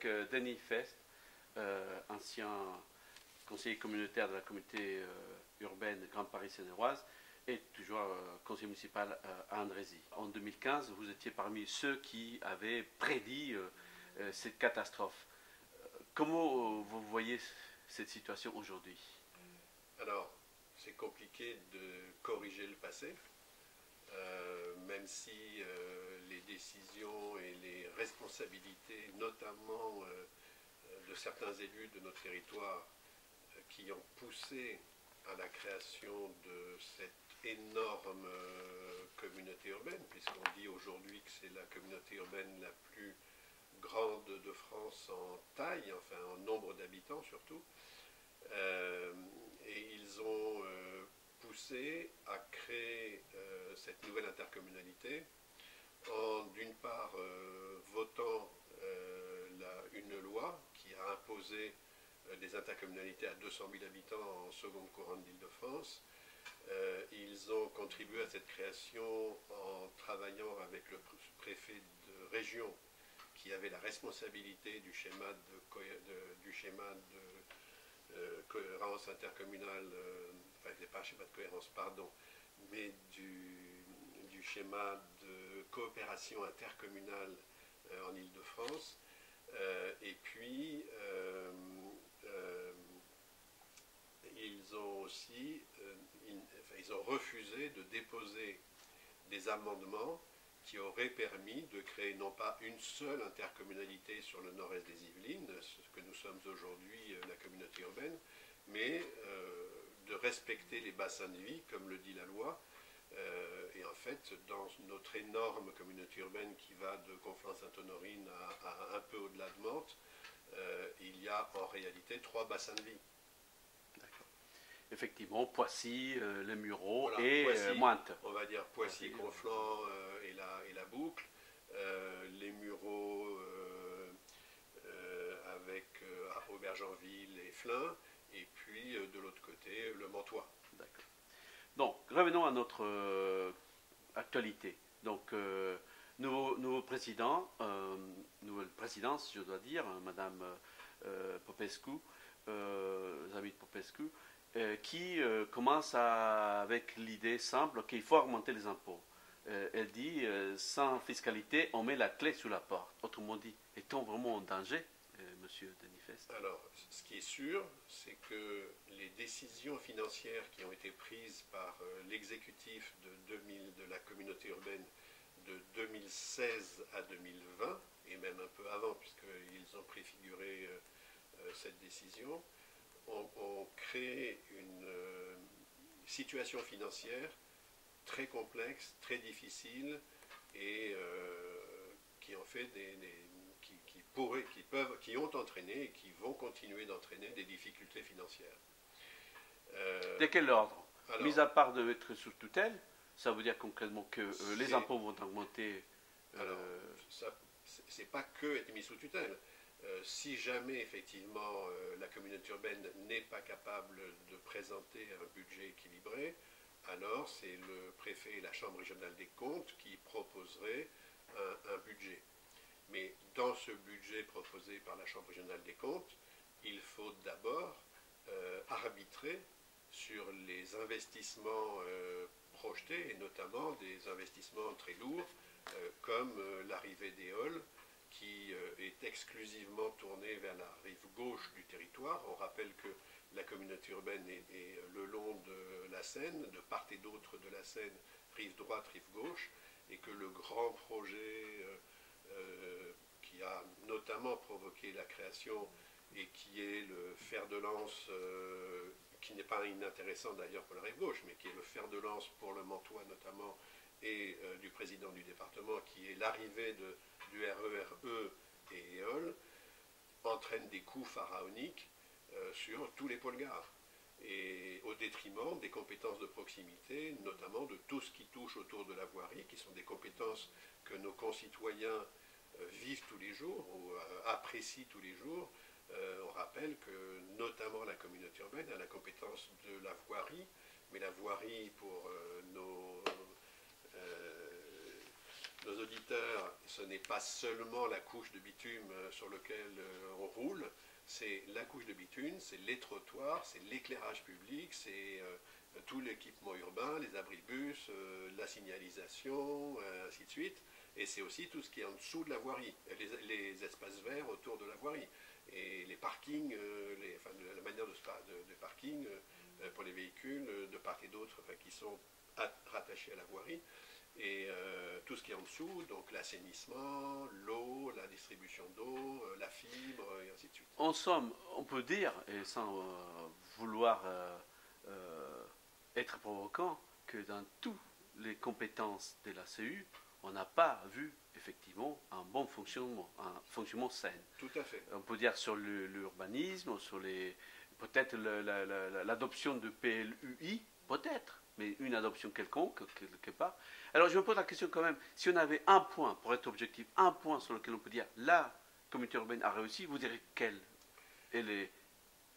Denis Fest, ancien conseiller communautaire de la communauté urbaine Grand Paris Seine-et-Oise et toujours conseiller municipal à Andrézy. En 2015, vous étiez parmi ceux qui avaient prédit cette catastrophe. Comment vous voyez cette situation aujourd'hui? Alors, c'est compliqué de corriger le passé, même si les décisions et les responsabilités, notamment de certains élus de notre territoire, qui ont poussé à la création de cette énorme communauté urbaine, puisqu'on dit aujourd'hui que c'est la communauté urbaine la plus grande de France en taille, enfin en nombre d'habitants surtout, et ils ont poussé à créer cette nouvelle intercommunalité en d'une part votant une loi qui a imposé des intercommunalités à 200 000 habitants en seconde couronne d'Île-de-France. Ils ont contribué à cette création en travaillant avec le préfet de région qui avait la responsabilité du schéma de cohérence intercommunale, enfin c'est pas un schéma de cohérence, pardon, mais du schéma de coopération intercommunale en Île-de-France. Et puis, ils ont aussi ils ont refusé de déposer des amendements qui auraient permis de créer non pas une seule intercommunalité sur le nord-est des Yvelines, ce que nous sommes aujourd'hui la communauté urbaine, mais de respecter les bassins de vie, comme le dit la loi. Et en fait, dans notre énorme communauté urbaine qui va de Conflans-Sainte-Honorine à un peu au-delà de Mantes, il y a en réalité 3 bassins de vie. D'accord. Effectivement, Poissy, les Mureaux Voilà, et Poissy, Mointes. On va dire Poissy, Conflans et la boucle, les Mureaux avec Aubergenville et Flins, et puis de l'autre côté, le Mantois. D'accord. Donc, revenons à notre actualité. Donc, nouveau président, nouvelle présidence, je dois dire, Madame Popescu, Zavid Popescu, qui commence avec l'idée simple qu'il faut augmenter les impôts. Elle dit, sans fiscalité, on met la clé sous la porte. Autrement dit, est-on vraiment en danger, Monsieur Denis Fest? Alors, ce qui est sûr, c'est que les décisions financières qui ont été prises par l'exécutif de la communauté urbaine de 2016 à 2020, et même un peu avant, puisqu'ils ont préfiguré cette décision, ont créé une situation financière très complexe, très difficile, et qui en fait qui ont entraîné et qui vont continuer d'entraîner des difficultés financières. De quel ordre? Alors, mis à part d'être sous tutelle, ça veut dire concrètement que les impôts vont augmenter. Alors, c'est pas que être mis sous tutelle. Si jamais effectivement la communauté urbaine n'est pas capable de présenter un budget équilibré, alors c'est le préfet et la chambre régionale des comptes qui proposeraient un budget. Mais dans ce budget proposé par la chambre régionale des comptes, il faut d'abord arbitrer sur les investissements projetés, et notamment des investissements très lourds, comme l'arrivée d'Éole, qui est exclusivement tournée vers la rive gauche du territoire. On rappelle que la communauté urbaine est le long de la Seine, de part et d'autre de la Seine, rive droite, rive gauche, et que le grand projet qui a notamment provoqué la création et qui est le fer de lance, qui n'est pas inintéressant d'ailleurs pour la rive gauche, mais qui est le fer de lance pour le Mantois notamment, et du président du département, qui est l'arrivée du RERE et Éole, entraîne des coûts pharaoniques sur tous les pôles gares, et au détriment des compétences de proximité, notamment de tout ce qui touche autour de la voirie, qui sont des compétences que nos concitoyens vivent tous les jours ou apprécient tous les jours. On rappelle que notamment la communauté urbaine a la compétence de la voirie, mais la voirie pour nos auditeurs, ce n'est pas seulement la couche de bitume sur laquelle on roule, c'est la couche de bitume, c'est les trottoirs, c'est l'éclairage public, c'est tout l'équipement urbain, les abribus, la signalisation, ainsi de suite. Et c'est aussi tout ce qui est en dessous de la voirie, les espaces verts autour de la voirie, et les parkings, la manière de parking pour les véhicules de part et d'autre, qui sont rattachés à la voirie. Et tout ce qui est en dessous, donc l'assainissement, l'eau, la distribution d'eau, la fibre, et ainsi de suite. En somme, on peut dire, et sans vouloir être provoquant, que dans toutes les compétences de la CU, on n'a pas vu effectivement un bon fonctionnement, un fonctionnement sain. Tout à fait. On peut dire sur l'urbanisme, sur peut-être l'adoption de PLUI, peut-être, mais une adoption quelconque, quelque part. Alors je me pose la question quand même, si on avait un point, pour être objectif, un point sur lequel on peut dire, la communauté urbaine a réussi, vous direz quel est.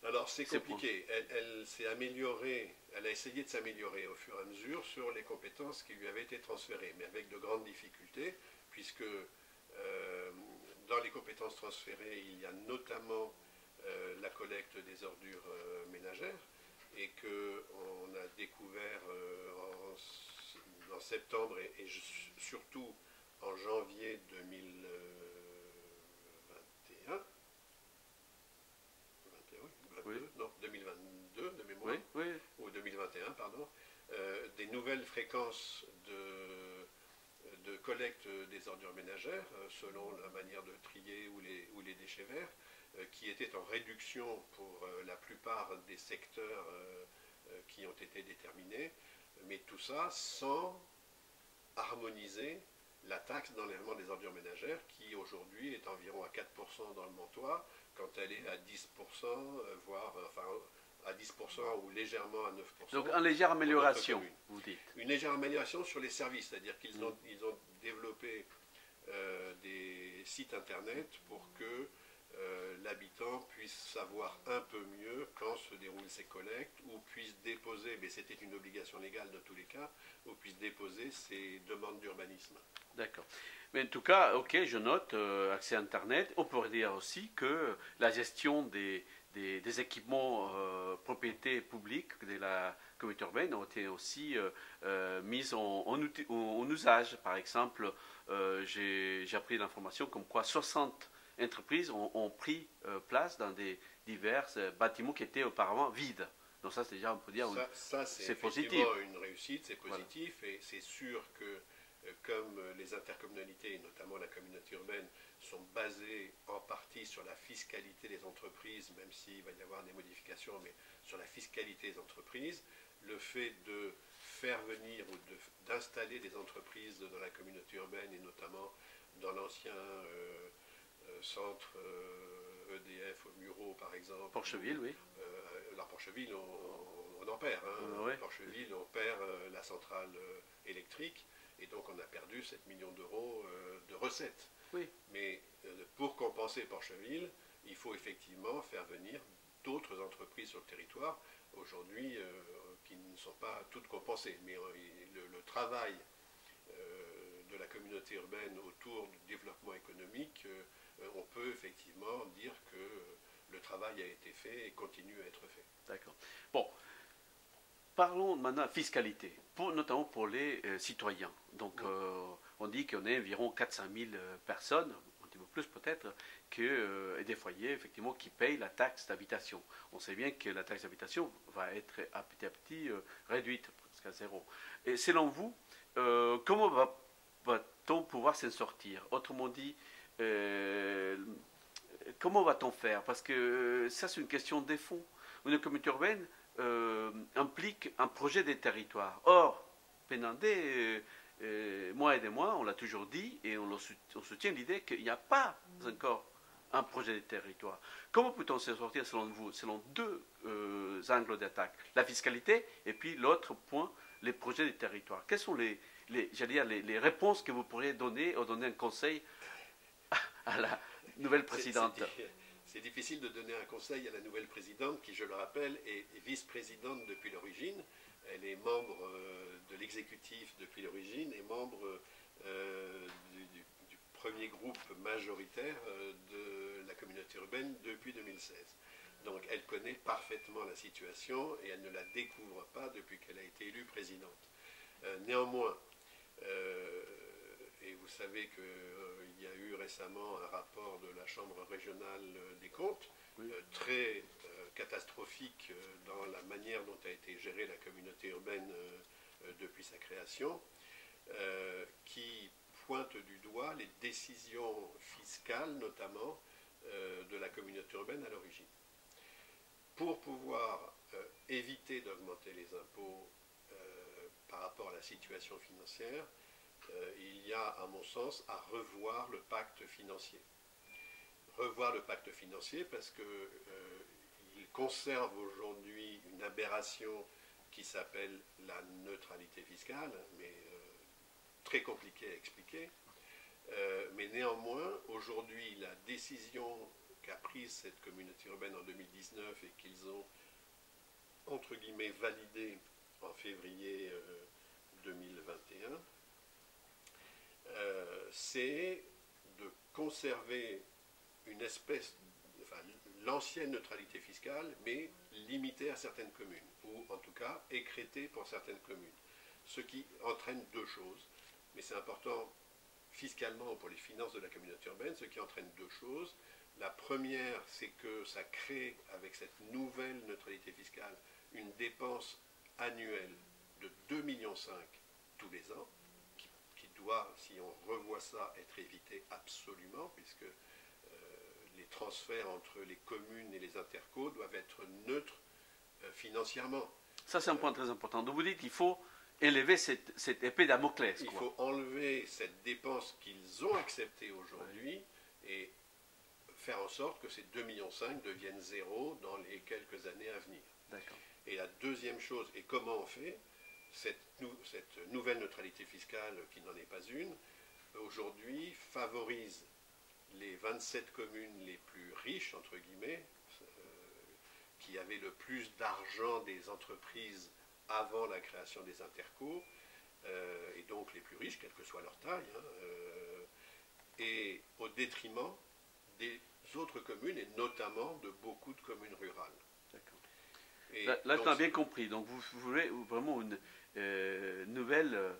Alors c'est compliqué, elle s'est améliorée, elle a essayé de s'améliorer au fur et à mesure sur les compétences qui lui avaient été transférées, mais avec de grandes difficultés, puisque dans les compétences transférées, il y a notamment la collecte des ordures ménagères, et qu'on a découvert en septembre et surtout en janvier 2021, Oui. Non, 2022 de mémoire, Oui, oui. ou 2021, pardon, des nouvelles fréquences de collecte des ordures ménagères, selon la manière de trier ou les déchets verts, qui étaient en réduction pour la plupart des secteurs qui ont été déterminés, mais tout ça sans harmoniser la taxe d'enlèvement des ordures ménagères, qui aujourd'hui est environ à 4% dans le Montois, quand elle est à 10%, voire à 10% ou légèrement à 9%. Donc une légère amélioration, vous dites. Une légère amélioration sur les services, c'est-à-dire qu'ils ont développé des sites internet pour que l'habitant puisse savoir un peu mieux quand se déroulent ces collectes, ou puisse déposer, mais c'était une obligation légale dans tous les cas, ou puisse déposer ses demandes d'urbanisme. D'accord. Mais en tout cas, ok, je note, accès Internet. On pourrait dire aussi que la gestion des équipements propriété publique de la communauté urbaine ont été aussi mises en usage. Par exemple, j'ai appris l'information comme quoi 60 entreprises ont pris place dans des divers bâtiments qui étaient auparavant vides. Donc ça, c'est déjà, on peut dire, ça c'est positif. Une réussite, c'est positif, voilà. Et c'est sûr que comme les intercommunalités, et notamment la communauté urbaine, sont basées en partie sur la fiscalité des entreprises, même s'il va y avoir des modifications, mais sur la fiscalité des entreprises, le fait de faire venir ou d'installer des entreprises dans la communauté urbaine, et notamment dans l'ancien centre EDF au Murau, par exemple. Porcheville, oui. Alors Porcheville, on en perd. Hein. Ouais. Porcheville, on perd la centrale électrique. Et donc on a perdu 7 millions d'euros de recettes. Oui. Mais pour compenser Porcheville, il faut effectivement faire venir d'autres entreprises sur le territoire, aujourd'hui qui ne sont pas toutes compensées. Mais le travail de la communauté urbaine autour du développement économique, on peut effectivement dire que le travail a été fait et continue à être fait. D'accord. Bon. Parlons maintenant de fiscalité, notamment pour les citoyens. Donc, on dit qu'on est environ 400 000 personnes, un petit peu plus peut-être, et des foyers, effectivement, qui payent la taxe d'habitation. On sait bien que la taxe d'habitation va être à petit réduite, presque à zéro. Et selon vous, comment va-t-on pouvoir s'en sortir? Autrement dit, comment va-t-on faire? Parce que ça, c'est une question de fond. Une communauté urbaine implique un projet des territoires. Or, pendant des mois et des mois, on l'a toujours dit, et on soutient l'idée qu'il n'y a pas encore un projet des territoires. Comment peut-on s'en sortir selon vous, selon deux angles d'attaque? La fiscalité et puis l'autre point, les projets des territoires. Quelles sont les réponses que vous pourriez donner, ou donner un conseil à la nouvelle présidente? C'est difficile de donner un conseil à la nouvelle présidente qui, je le rappelle, est vice-présidente depuis l'origine. Elle est membre de l'exécutif depuis l'origine et membre du premier groupe majoritaire de la communauté urbaine depuis 2016. Donc elle connaît parfaitement la situation et elle ne la découvre pas depuis qu'elle a été élue présidente. Néanmoins, et vous savez qu'il y a eu récemment un rapport de la Chambre régionale des comptes, oui, très catastrophique dans la manière dont a été gérée la communauté urbaine depuis sa création, qui pointe du doigt les décisions fiscales, notamment, de la communauté urbaine à l'origine. Pour pouvoir éviter d'augmenter les impôts par rapport à la situation financière, il y a, à mon sens, à revoir le pacte financier. Revoir le pacte financier parce qu'il conserve aujourd'hui une aberration qui s'appelle la neutralité fiscale, mais très compliquée à expliquer. Mais néanmoins, aujourd'hui, la décision qu'a prise cette communauté urbaine en 2019 et qu'ils ont, entre guillemets, validée en février 2021, c'est de conserver une espèce, enfin, l'ancienne neutralité fiscale, mais limitée à certaines communes, ou en tout cas écrêtée pour certaines communes. Ce qui entraîne deux choses, mais c'est important fiscalement pour les finances de la communauté urbaine, ce qui entraîne deux choses. La première, c'est que ça crée, avec cette nouvelle neutralité fiscale, une dépense annuelle de 2,5 millions tous les ans, qui doit, si on revoit ça, être évité absolument, puisque les transferts entre les communes et les intercos doivent être neutres financièrement. Ça, c'est un point très important. Donc vous dites qu'il faut élever cette épée Damoclès. Il faut enlever cette dépense qu'ils ont acceptée aujourd'hui et faire en sorte que ces 2,5 millions deviennent zéro dans les quelques années à venir. Et la deuxième chose, et comment on fait, cette nouvelle neutralité fiscale, qui n'en est pas une, aujourd'hui favorise les 27 communes les plus riches, entre guillemets, qui avaient le plus d'argent des entreprises avant la création des intercos, et donc les plus riches, quelle que soit leur taille, et au détriment des autres communes, et notamment de beaucoup de communes rurales. Là, tu as bien compris. Donc, vous voulez vraiment une nouvelle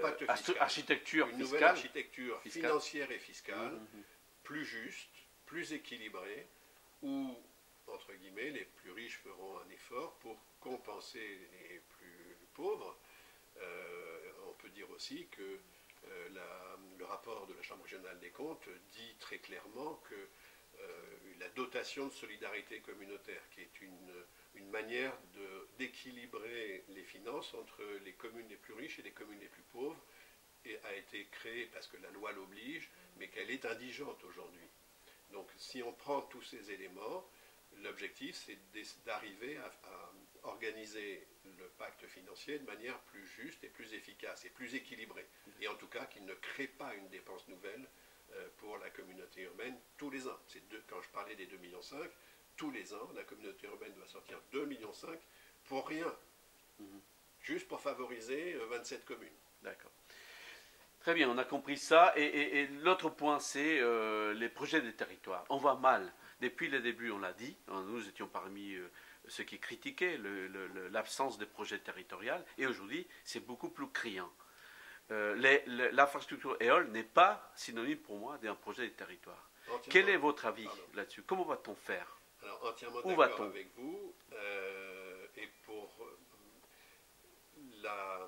pacte fiscal, architecture fiscale. Une nouvelle architecture financière et fiscale, plus juste, plus équilibrée, où, entre guillemets, les plus riches feront un effort pour compenser les plus pauvres. On peut dire aussi que le rapport de la Chambre régionale des comptes dit très clairement que la dotation de solidarité communautaire, qui est une manière d'équilibrer les finances entre les communes les plus riches et les communes les plus pauvres, et a été créée parce que la loi l'oblige, mais qu'elle est indigente aujourd'hui. Donc si on prend tous ces éléments, l'objectif c'est d'arriver à organiser le pacte financier de manière plus juste et plus efficace et plus équilibrée. Et en tout cas qu'il ne crée pas une dépense nouvelle pour la communauté urbaine tous les ans. Quand je parlais des 2,5 millions, tous les ans, la communauté urbaine doit sortir 2,5 millions pour rien. Juste pour favoriser 27 communes. D'accord. Très bien, on a compris ça. Et l'autre point, c'est les projets des territoires. On va mal. Depuis le début, on l'a dit. Nous étions parmi ceux qui critiquaient l'absence de projets territoriaux. Et aujourd'hui, c'est beaucoup plus criant. L'infrastructure EOL n'est pas synonyme pour moi d'un projet des territoires. Quel est votre avis là-dessus? Comment va-t-on faire? Alors, entièrement d'accord avec vous. Et pour la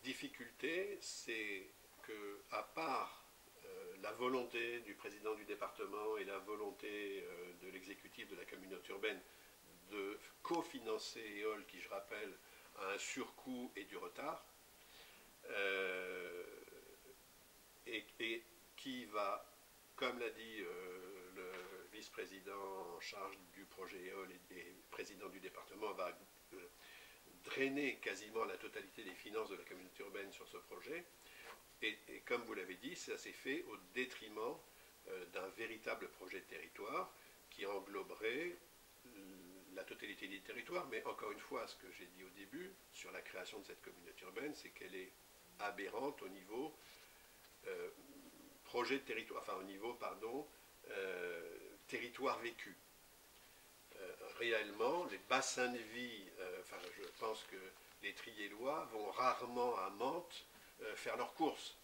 difficulté, c'est que, à part la volonté du président du département et la volonté de l'exécutif de la communauté urbaine de cofinancer EOL, qui, je rappelle, a un surcoût et du retard, et qui va, comme l'a dit le vice-président en charge du projet EOL et président du département, va drainer quasiment la totalité des finances de la communauté urbaine sur ce projet. Et comme vous l'avez dit, ça s'est fait au détriment d'un véritable projet de territoire qui engloberait la totalité des territoires. Mais encore une fois, ce que j'ai dit au début sur la création de cette communauté urbaine, c'est qu'elle est aberrante au niveau projet de territoire, enfin au niveau, pardon, territoire vécu. Réellement, les bassins de vie, enfin je pense que les Triellois vont rarement à Mantes faire leurs courses.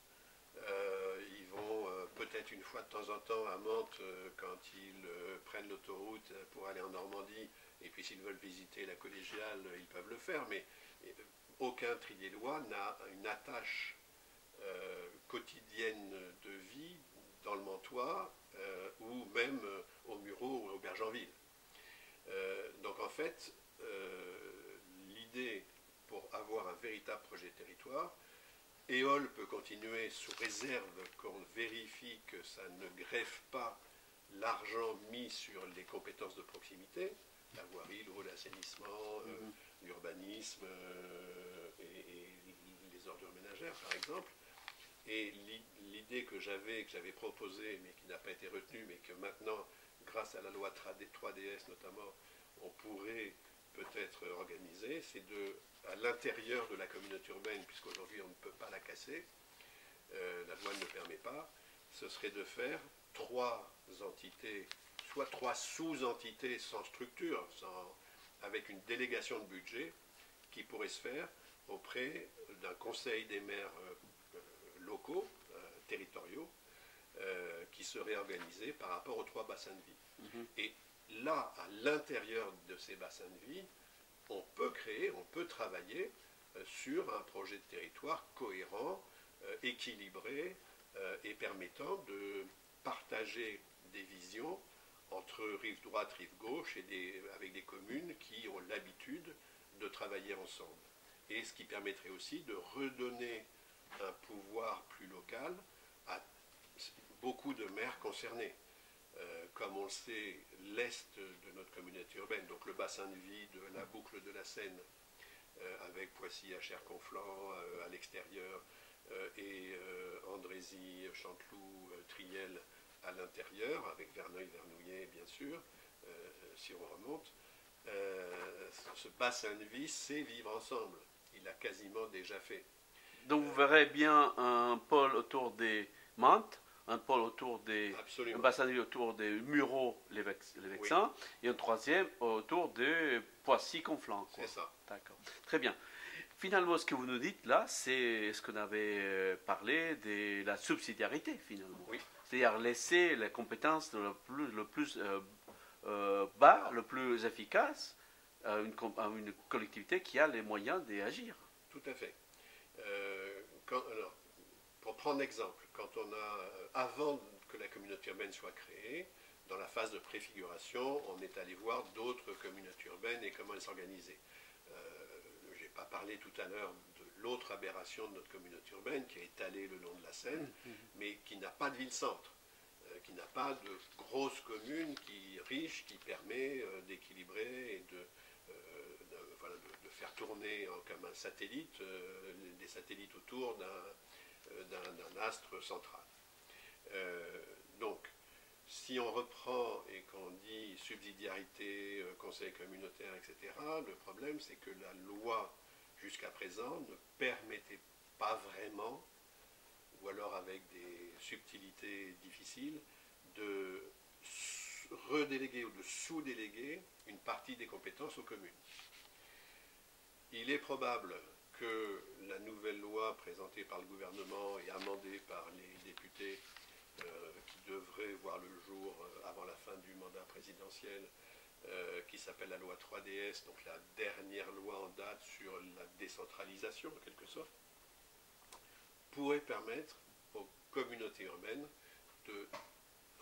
Ils vont peut-être une fois de temps en temps à Mantes quand ils prennent l'autoroute pour aller en Normandie, et puis s'ils veulent visiter la collégiale, ils peuvent le faire, mais aucun Triellois n'a une attache quotidienne de vie dans le Mantois ou même au Mureau ou au Bergenville. Donc en fait, l'idée pour avoir un véritable projet de territoire, EOL peut continuer sous réserve qu'on vérifie que ça ne greffe pas l'argent mis sur les compétences de proximité, la voirie, l'eau, l'assainissement, l'urbanisme et les ordures ménagères par exemple. Et l'idée que j'avais proposée, mais qui n'a pas été retenue, mais que maintenant, grâce à la loi 3DS notamment, on pourrait peut-être organiser, c'est à l'intérieur de la communauté urbaine, puisqu'aujourd'hui on ne peut pas la casser, la loi ne le permet pas, ce serait de faire 3 entités, soit 3 sous-entités sans structure, avec une délégation de budget qui pourrait se faire auprès d'un conseil des maires locaux, territoriaux, qui seraient organisés par rapport aux 3 bassins de vie. Et là, à l'intérieur de ces bassins de vie, on peut travailler sur un projet de territoire cohérent, équilibré et permettant de partager des visions entre rive droite, rive gauche, et avec des communes qui ont l'habitude de travailler ensemble. Et ce qui permettrait aussi de redonner un pouvoir plus local à beaucoup de maires concernés. Comme on le sait, l'est de notre communauté urbaine, donc le bassin de vie de la boucle de la Seine, avec Poissy, Achères, Conflans à l'extérieur, et Andrézy, Chanteloup, Triel à l'intérieur, avec Verneuil, Vernouillet bien sûr, si on remonte, ce bassin de vie sait vivre ensemble. Il l'a quasiment déjà fait. Donc vous verrez bien un pôle autour des Mantes, un pôle autour des Absolument. un bassin de vie autour des Mureaux, les Vexins, oui. Et un troisième autour de Poissy-Conflans. C'est ça. D'accord. Très bien. Finalement, ce que vous nous dites là, c'est ce qu'on avait parlé de la subsidiarité finalement. Oui. C'est-à-dire laisser les compétences le plus bas, le plus efficace à une collectivité qui a les moyens d'agir. Tout à fait. Alors, pour prendre l'exemple, quand on a, avant que la communauté urbaine soit créée, dans la phase de préfiguration, on est allé voir d'autres communautés urbaines et comment elles s'organisaient. Je n'ai pas parlé tout à l'heure de l'autre aberration de notre communauté urbaine qui est étalée le long de la Seine, mais qui n'a pas de ville-centre, qui n'a pas de grosse commune riche qui permet d'équilibrer et de faire tourner comme un satellite, des satellites autour d'un astre central. Donc, si on reprend et qu'on dit subsidiarité, conseil communautaire, etc., le problème c'est que la loi jusqu'à présent ne permettait pas vraiment, ou alors avec des subtilités difficiles, de redéléguer ou de sous-déléguer une partie des compétences aux communes. Il est probable que la nouvelle loi présentée par le gouvernement et amendée par les députés qui devrait voir le jour avant la fin du mandat présidentiel, qui s'appelle la loi 3DS, donc la dernière loi en date sur la décentralisation en quelque sorte, pourrait permettre aux communautés urbaines de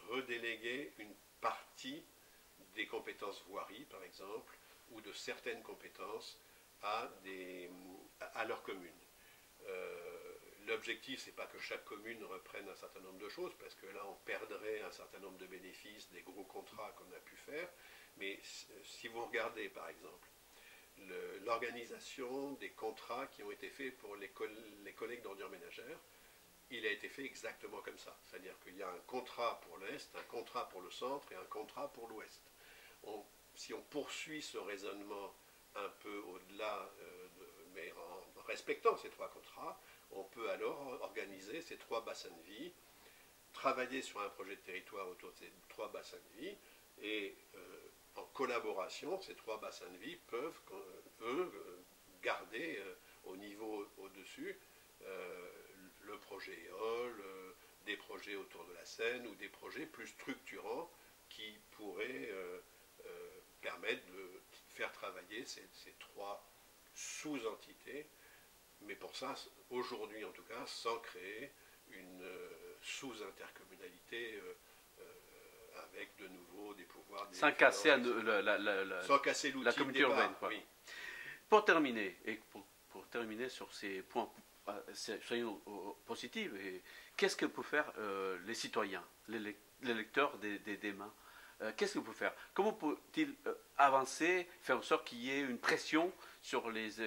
redéléguer une partie des compétences voirie, par exemple, ou de certaines compétences à leur commune. L'objectif, ce n'est pas que chaque commune reprenne un certain nombre de choses, parce que là, on perdrait un certain nombre de bénéfices des gros contrats qu'on a pu faire. Mais si vous regardez, par exemple, l'organisation des contrats qui ont été faits pour les collectes d'ordures ménagères, il a été fait exactement comme ça. C'est-à-dire qu'il y a un contrat pour l'Est, un contrat pour le centre et un contrat pour l'Ouest. Si on poursuit ce raisonnement un peu au-delà, mais en respectant ces 3 contrats, on peut alors organiser ces 3 bassins de vie, travailler sur un projet de territoire autour de ces 3 bassins de vie, et en collaboration, ces 3 bassins de vie peuvent, eux, garder au niveau au-dessus le projet éole, des projets autour de la Seine ou des projets plus structurants qui pourraient permettre de faire travailler ces 3 sous-entités, mais pour ça, aujourd'hui en tout cas, sans créer une sous-intercommunalité avec de nouveau des pouvoirs... Sans casser sans casser l'outil la communauté urbaine. Quoi. Oui. Pour terminer, et pour terminer sur ces points, soyons positifs, qu'est-ce que peuvent faire les citoyens, les lecteurs des mains? Qu'est-ce qu'il peut faire? Comment peut-il avancer, faire en sorte qu'il y ait une pression sur les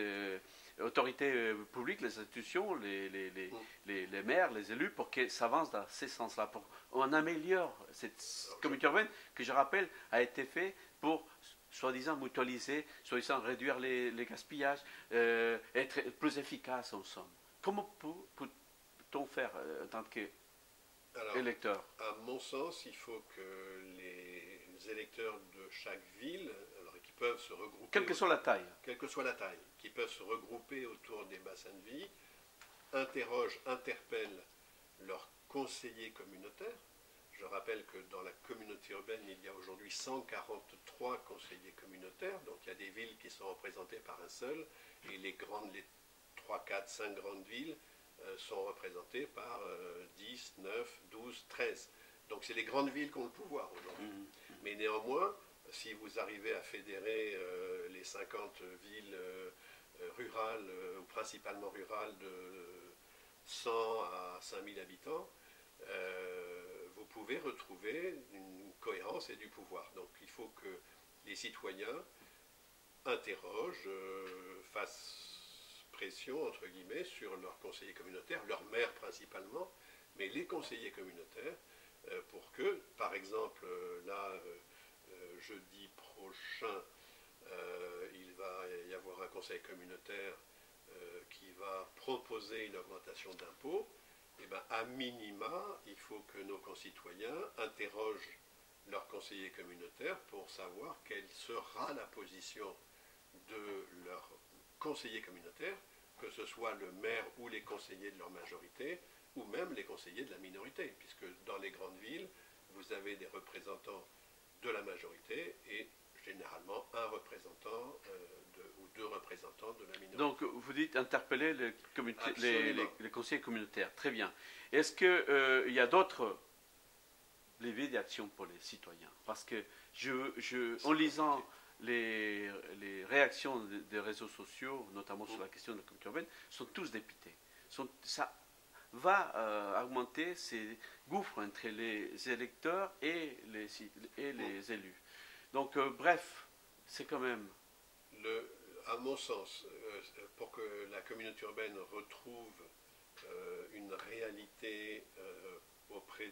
autorités publiques, les institutions, les maires, les élus, pour que ça avance dans ces sens-là, pour qu'on améliore cette communauté urbaine, que je rappelle, a été fait pour, soi-disant, mutualiser, soi-disant, réduire les gaspillages, être plus efficace en somme. Comment peut-on faire en tant qu'électeur? À mon sens, il faut que les électeurs de chaque ville, alors qui peuvent se regrouper... Quelle que soit la taille. Quelle que soit la taille, qui peuvent se regrouper autour des bassins de vie, interpellent leurs conseillers communautaires. Je rappelle que dans la communauté urbaine, il y a aujourd'hui 143 conseillers communautaires, donc il y a des villes qui sont représentées par un seul, et les 3, 4, 5 grandes villes sont représentées par 10, 9, 12, 13. Donc c'est les grandes villes qui ont le pouvoir aujourd'hui. Mais néanmoins, si vous arrivez à fédérer les 50 villes rurales, ou principalement rurales, de 100 à 5000 habitants, vous pouvez retrouver une cohérence et du pouvoir. Donc il faut que les citoyens interrogent, fassent pression, entre guillemets, sur leurs conseillers communautaires, leurs maires principalement, mais les conseillers communautaires, pour que, par exemple, là, jeudi prochain, il va y avoir un conseil communautaire qui va proposer une augmentation d'impôts. Eh bien, à minima, il faut que nos concitoyens interrogent leurs conseillers communautaires pour savoir quelle sera la position de leurs conseillers communautaires, que ce soit le maire ou les conseillers de leur majorité, ou même les conseillers de la minorité, puisque dans les grandes villes, vous avez des représentants de la majorité et généralement un représentant ou 2 représentants de la minorité. Donc vous dites interpeller les conseillers communautaires, très bien. Est-ce qu'il y a d'autres leviers d'action pour les citoyens? Parce que en lisant les réactions des réseaux sociaux, notamment sur la question de la communauté urbaine, sont tous dépités. Ça va augmenter ces gouffres entre les électeurs et les élus. Donc, bref, c'est quand même... À mon sens, pour que la communauté urbaine retrouve une réalité auprès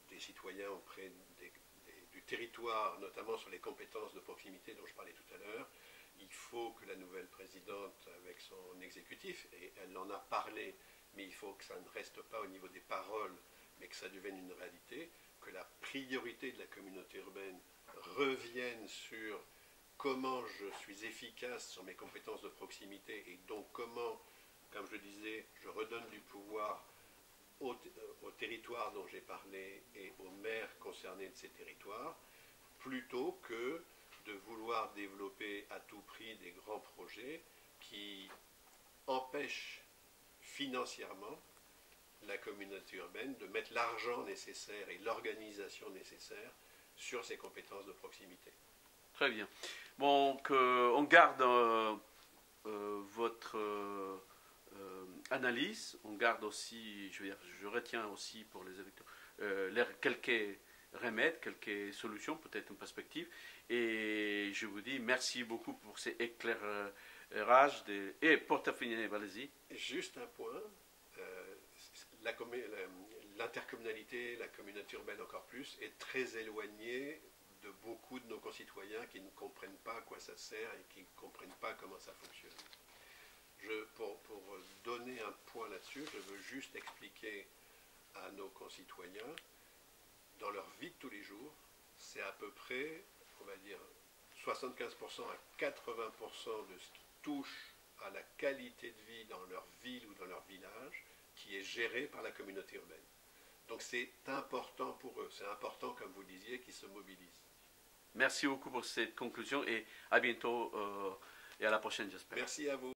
des citoyens, auprès du territoire, notamment sur les compétences de proximité dont je parlais tout à l'heure, il faut que la nouvelle présidente, avec son exécutif, et elle en a parlé, mais il faut que ça ne reste pas au niveau des paroles, mais que ça devienne une réalité, que la priorité de la communauté urbaine revienne sur comment je suis efficace sur mes compétences de proximité et donc comment, comme je disais, je redonne du pouvoir au territoire dont j'ai parlé et aux maires concernés de ces territoires, plutôt que de vouloir développer à tout prix des grands projets qui empêchent financièrement la communauté urbaine de mettre l'argent nécessaire et l'organisation nécessaire sur ses compétences de proximité. Très bien. Donc, on garde votre analyse, on garde aussi, je retiens aussi pour les électeurs quelques remèdes, quelques solutions, peut-être une perspective, et je vous dis merci beaucoup pour ces éclairages. Et pour terminer, allez-y. Juste un point, l'intercommunalité, la communauté urbaine encore plus, est très éloignée de beaucoup de nos concitoyens qui ne comprennent pas à quoi ça sert et qui ne comprennent pas comment ça fonctionne. Pour donner un point là-dessus, je veux juste expliquer à nos concitoyens, dans leur vie de tous les jours, c'est à peu près, on va dire, 75% à 80% de ce qui touche à la qualité de vie dans leur ville ou dans leur village, qui est géré par la communauté urbaine. Donc c'est important pour eux, c'est important, comme vous le disiez, qu'ils se mobilisent. Merci beaucoup pour cette conclusion et à bientôt et à la prochaine, j'espère. Merci à vous.